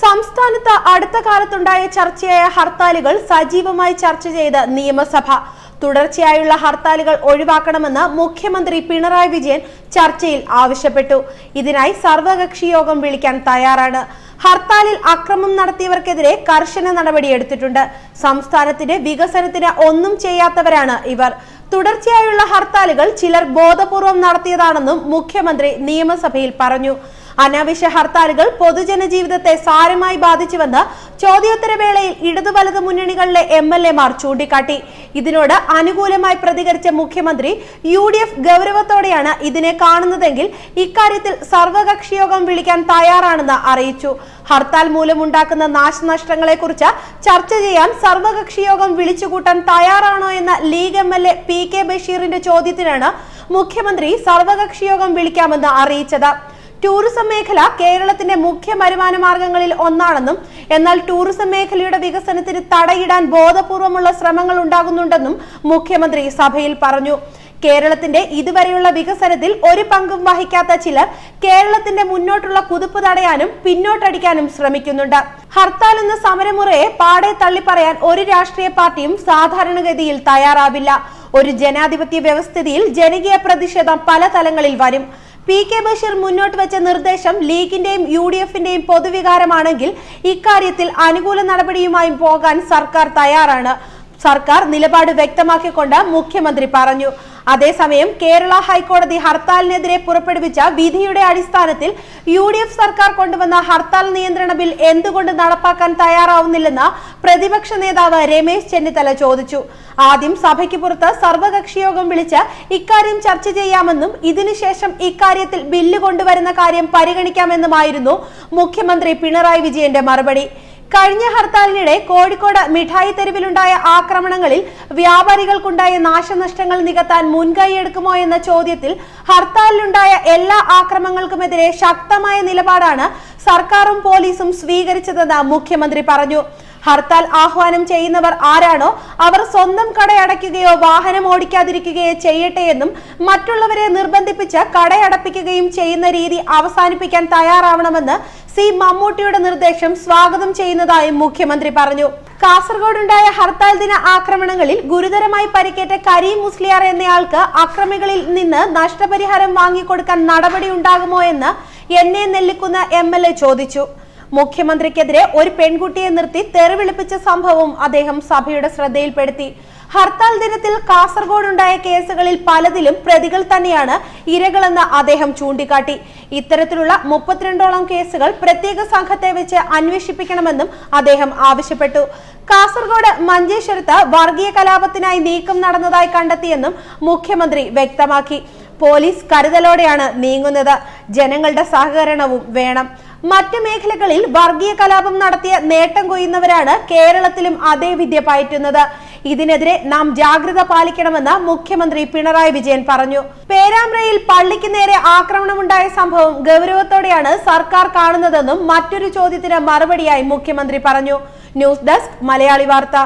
സംസ്ഥാനത്ത് അടുത്ത കാലത്തുണ്ടായ ചർച്ചയായ ഹർത്താലുകൾ സജീവമായി ചർച്ച ചെയ്ത് നിയമസഭ. തുടർച്ചയായുള്ള ഹർത്താലുകൾ ഒഴിവാക്കണമെന്ന് മുഖ്യമന്ത്രി പിണറായി വിജയൻ ചർച്ചയിൽ ആവശ്യപ്പെട്ടു. ഇതിനായി സർവകക്ഷി യോഗം വിളിക്കാൻ തയ്യാറാണ്. ഹർത്താലിൽ അക്രമം നടത്തിയവർക്കെതിരെ കർശന നടപടിയെടുത്തിട്ടുണ്ട്. സംസ്ഥാനത്തിന്റെ വികസനത്തിന് ഒന്നും ചെയ്യാത്തവരാണ് ഇവർ. തുടർച്ചയായുള്ള ഹർത്താലുകൾ ചിലർ ബോധപൂർവം നടത്തിയതാണെന്നും മുഖ്യമന്ത്രി നിയമസഭയിൽ പറഞ്ഞു. അനാവശ്യ ഹർത്താലുകൾ പൊതുജന ജീവിതത്തെ സാരമായി ബാധിച്ചുവെന്ന് ചോദ്യോത്തരവേളയിൽ ഇടതു വലതു മുന്നണികളിലെ MLA-മാർ ചൂണ്ടിക്കാട്ടി. ഇതിനോട് അനുകൂലമായി പ്രതികരിച്ച മുഖ്യമന്ത്രി UDF ഗൗരവത്തോടെയാണ് ഇതിനെ കാണുന്നതെങ്കിൽ ഇക്കാര്യത്തിൽ സർവകക്ഷി യോഗം വിളിക്കാൻ തയ്യാറാണെന്ന് അറിയിച്ചു. ഹർത്താൽ മൂലമുണ്ടാക്കുന്ന നാശനഷ്ടങ്ങളെക്കുറിച്ച് ചർച്ച ചെയ്യാൻ സർവകക്ഷി യോഗം വിളിച്ചുകൂട്ടാൻ തയ്യാറാണോ എന്ന ലീഗ് MLA PK ബഷീറിന്റെ ചോദ്യത്തിനാണ് മുഖ്യമന്ത്രി സർവകക്ഷി യോഗം വിളിക്കാമെന്ന് അറിയിച്ചത്. ടൂറിസം മേഖല കേരളത്തിന്റെ മുഖ്യ വരുമാന മാർഗങ്ങളിൽ ഒന്നാണെന്നും എന്നാൽ ടൂറിസം മേഖലയുടെ വികസനത്തിന് തടയിടാൻ ബോധപൂർവമുള്ള ശ്രമങ്ങൾ ഉണ്ടാകുന്നുണ്ടെന്നും മുഖ്യമന്ത്രി സഭയിൽ പറഞ്ഞു. കേരളത്തിന്റെ ഇതുവരെയുള്ള വികസനത്തിൽ ഒരു പങ്കും വഹിക്കാത്ത ചിലർ കേരളത്തിന്റെ മുന്നോട്ടുള്ള കുതിപ്പ് തടയാനും പിന്നോട്ടടിക്കാനും ശ്രമിക്കുന്നുണ്ട്. ഹർത്താൽ എന്ന സമരമുറയെ പാടെ തള്ളിപ്പറയാൻ ഒരു രാഷ്ട്രീയ പാർട്ടിയും സാധാരണഗതിയിൽ തയ്യാറാവില്ല. ഒരു ജനാധിപത്യ വ്യവസ്ഥിതിയിൽ ജനകീയ പ്രതിഷേധം പല തലങ്ങളിൽ വരും. PK ബഷീർ മുന്നോട്ട് വെച്ച നിർദ്ദേശം ലീഗിന്റെയും UDF-ന്റെയും പൊതുവികാരമാണെങ്കിൽ ഇക്കാര്യത്തിൽ അനുകൂല നടപടിയുമായും പോകാൻ സർക്കാർ തയ്യാറാണ്. സർക്കാർ നിലപാട് വ്യക്തമാക്കിക്കൊണ്ട് മുഖ്യമന്ത്രി പറഞ്ഞു. അതേസമയം കേരള ഹൈക്കോടതി ഹർത്താലിനെതിരെ പുറപ്പെടുവിച്ച വിധിയുടെ അടിസ്ഥാനത്തിൽ UDF സർക്കാർ കൊണ്ടുവന്ന ഹർത്താൽ നിയന്ത്രണ ബിൽ എന്തുകൊണ്ട് നടപ്പാക്കാൻ തയ്യാറാവുന്നില്ലെന്ന് പ്രതിപക്ഷ നേതാവ് രമേശ് ചെന്നിത്തല ചോദിച്ചു. ആദ്യം സഭയ്ക്ക് പുറത്ത് സർവകക്ഷി യോഗം വിളിച്ച് ഇക്കാര്യം ചർച്ച ചെയ്യാമെന്നും ഇതിനുശേഷം ഇക്കാര്യത്തിൽ ബില്ല് കൊണ്ടുവരുന്ന കാര്യം പരിഗണിക്കാമെന്നുമായിരുന്നു മുഖ്യമന്ത്രി പിണറായി വിജയന്റെ മറുപടി. കഴിഞ്ഞ ഹർത്താലിനിടെ കോഴിക്കോട് മിഠായി തെരുവിലുണ്ടായ ആക്രമണങ്ങളിൽ വ്യാപാരികൾക്കുണ്ടായ നാശനഷ്ടങ്ങൾ നികത്താൻ മുൻകൈയെടുക്കുമോ എന്ന ചോദ്യത്തിൽ ഹർത്താലിലുണ്ടായ എല്ലാ ആക്രമണങ്ങൾക്കുമെതിരെ ശക്തമായ നിലപാടാണ് സർക്കാരും പോലീസും സ്വീകരിച്ചതെന്ന് മുഖ്യമന്ത്രി പറഞ്ഞു. ഹർത്താൽ ആഹ്വാനം ചെയ്യുന്നവർ ആരാണോ അവർ സ്വന്തം കടയടയ്ക്കുകയോ വാഹനം ഓടിക്കാതിരിക്കുകയോ ചെയ്യട്ടെ എന്നും മറ്റുള്ളവരെ നിർബന്ധിപ്പിച്ച് കടയടപ്പിക്കുകയും ചെയ്യുന്ന രീതി അവസാനിപ്പിക്കാൻ തയ്യാറാവണമെന്ന് മമ്മൂട്ടിയുടെ നിർദ്ദേശം സ്വാഗതം ചെയ്യുന്നതായും മുഖ്യമന്ത്രി പറഞ്ഞു. കാസർഗോഡുണ്ടായ ഹർത്താൽ ദിന ആക്രമണങ്ങളിൽ ഗുരുതരമായി പരിക്കേറ്റ കരീം മുസ്ലിയാർ എന്നയാൾക്ക് അക്രമികളിൽ നിന്ന് നഷ്ടപരിഹാരം വാങ്ങിക്കൊടുക്കാൻ നടപടി ഉണ്ടാകുമോ എന്ന് NA നെല്ലിക്കുന്ന MLA ചോദിച്ചു. മുഖ്യമന്ത്രിക്കെതിരെ ഒരു പെൺകുട്ടിയെ നിർത്തി തെറിവിളിപ്പിച്ച സംഭവം അദ്ദേഹം സഭയുടെ ശ്രദ്ധയിൽപ്പെടുത്തി. ഹർത്താൽ ദിനത്തിൽ കാസർഗോഡുണ്ടായ കേസുകളിൽ പലതിലും പ്രതികൾ തന്നെയാണ് ഇരകളെന്ന് അദ്ദേഹം ചൂണ്ടിക്കാട്ടി. ഇത്തരത്തിലുള്ള 32ഓളം കേസുകൾ പ്രത്യേക സംഘത്തെ വെച്ച് അന്വേഷിപ്പിക്കണമെന്നും അദ്ദേഹം ആവശ്യപ്പെട്ടു. കാസർഗോഡ് മഞ്ചേശ്വരത്ത് വർഗീയ കലാപത്തിനായി നീക്കം നടന്നതായി കണ്ടെത്തിയെന്നും മുഖ്യമന്ത്രി വ്യക്തമാക്കി. പോലീസ് കരുതലോടെയാണ് നീങ്ങുന്നത്. ജനങ്ങളുടെ സഹകരണവും വേണം. മറ്റു മേഖലകളിൽ വർഗീയ കലാപം നടത്തിയ നേട്ടം കൊയ്യുന്നവരാണ് കേരളത്തിലും അതേ വിദ്യ പയറ്റുന്നത്. ഇതിനെതിരെ നാം ജാഗ്രത പാലിക്കണമെന്ന് മുഖ്യമന്ത്രി പിണറായി വിജയൻ പറഞ്ഞു. പേരാമ്പ്രയിൽ പള്ളിക്ക് നേരെ ആക്രമണമുണ്ടായ സംഭവം ഗൗരവത്തോടെയാണ് സർക്കാർ കാണുന്നതെന്നും മറ്റൊരു ചോദ്യത്തിന് മറുപടിയായി മുഖ്യമന്ത്രി പറഞ്ഞു. ന്യൂസ് ഡെസ്ക് മലയാളി വാർത്ത.